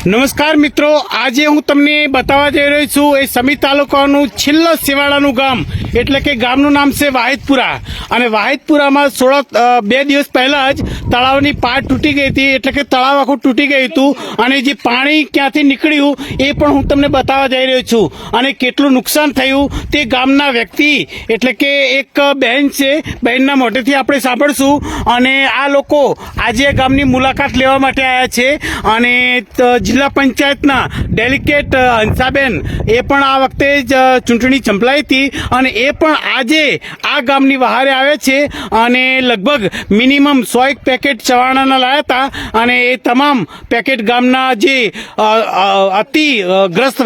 નમસ્કાર મિત્રો, આજે હું તમને બતાવવા જઈ રહ્યો છું એ સમી તાલુકાનું છેલ્લા સેવાળાનું ગામ એટલે કે ગામનું નામ છે વાહિદપુરા. અને વાહિદપુરામાં 2 દિવસ પહેલા જ તળાવની પાટ તૂટી ગઈ હતી, એટલે કે તળાવ આખું તૂટી ગયું હતું અને જે પાણી ક્યાંથી નીકળ્યું એ પણ હું તમને બતાવવા જઈ રહ્યો છું. અને કેટલું નુકસાન થયું તે ગામના વ્યક્તિ એટલે કે એક બહેન છે, બહેનના મોઢેથી આપણે સાંભળશું. અને આ લોકો આજે ગામની મુલાકાત લેવા માટે આવ્યા છે અને જિલ્લા પંચાયતના ડેલિગેટ હંસાબેન એ પણ આ વખતે જ ચૂંટણી ચંપલાઈ હતી અને એ પણ આજે આ ગામની બહારે આવ્યા છે અને લગભગ મિનિમમ 100 પેકેટ ચવાણાના લાયા હતા અને એ તમામ પેકેટ ગામના જે અતિગ્રસ્ત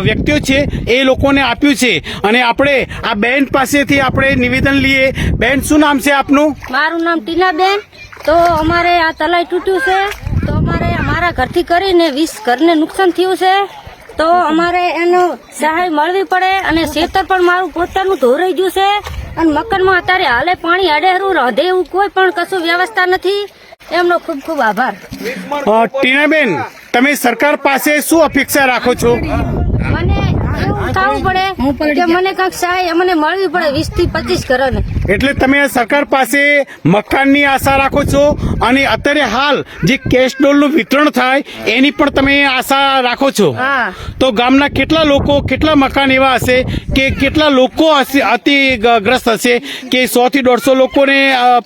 વ્યક્તિઓ છે એ લોકોને આપ્યું છે. અને આપણે આ બેન પાસેથી આપણે નિવેદન લઈએ. બેન, શું નામ છે આપનું? મારું નામ ટીનાબેન. તો અમારે આ તલાઈ તૂટ્યું છે, તો અમારે અમારા ઘરથી કરીને 20 ઘરને નુકસાન થયું છે, તો અમારે એનો સહાય મળવી પડે. અને ખેતર પણ મારું પોતાનું ધોરાઈ ગયું છે અને મકાનમાં અત્યારે હાલે પાણી અડેરું રાંધે એવું કોઈ પણ કશું વ્યવસ્થા નથી. એમનો ખૂબ ખૂબ આભાર. ટીનાબેન, તમે સરકાર પાસે શું અપેક્ષા રાખો છો? મને એવું થવું પડે કે મને કંઈક સહાય અમને મળવી પડે 20 થી 25 ઘરોને. એટલે તમે સરકાર પાસે મકાનની આશા રાખો છો અને અત્યારે હાલ જે કેશ ડોલનું વિતરણ થાય એની પણ તમે આશા રાખો છો? હા. તો ગામના કેટલા લોકો, કેટલા મકાન એવા હશે કે કેટલા લોકો અતિગ્રસ્ત હશે કે 100 થી 150 લોકોને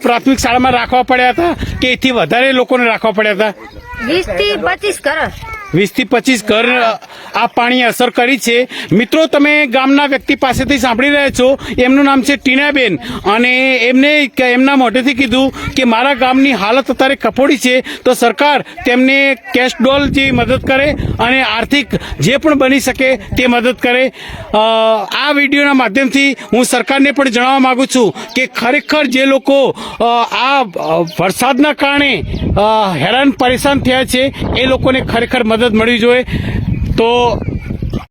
પ્રાથમિક શાળામાં રાખવા પડ્યા હતા કે એથી વધારે લોકોને રાખવા પડ્યા હતા? 20 થી 25 ઘર. 20 થી 25 ઘર આ પાણી અસર કરી છે. મિત્રો, તમે ગામના વ્યક્તિ પાસેથી સાંભળી રહ્યા છો. એમનું નામ છે ટીનાબેન અને એમને એમના મોઢેથી કીધું કે મારા ગામની હાલત અત્યારે કફોડી છે, તો સરકાર તેમને કેશ ડોલ જે મદદ કરે અને આર્થિક જે પણ બની શકે તે મદદ કરે. આ વિડીયોના માધ્યમથી હું સરકારને પણ જણાવવા માંગુ છું કે ખરેખર જે લોકો આ વરસાદના કારણે હેરાન પરેશાન થયા છે એ લોકોને ખરેખર મદદ મળવી જોઈએ. તો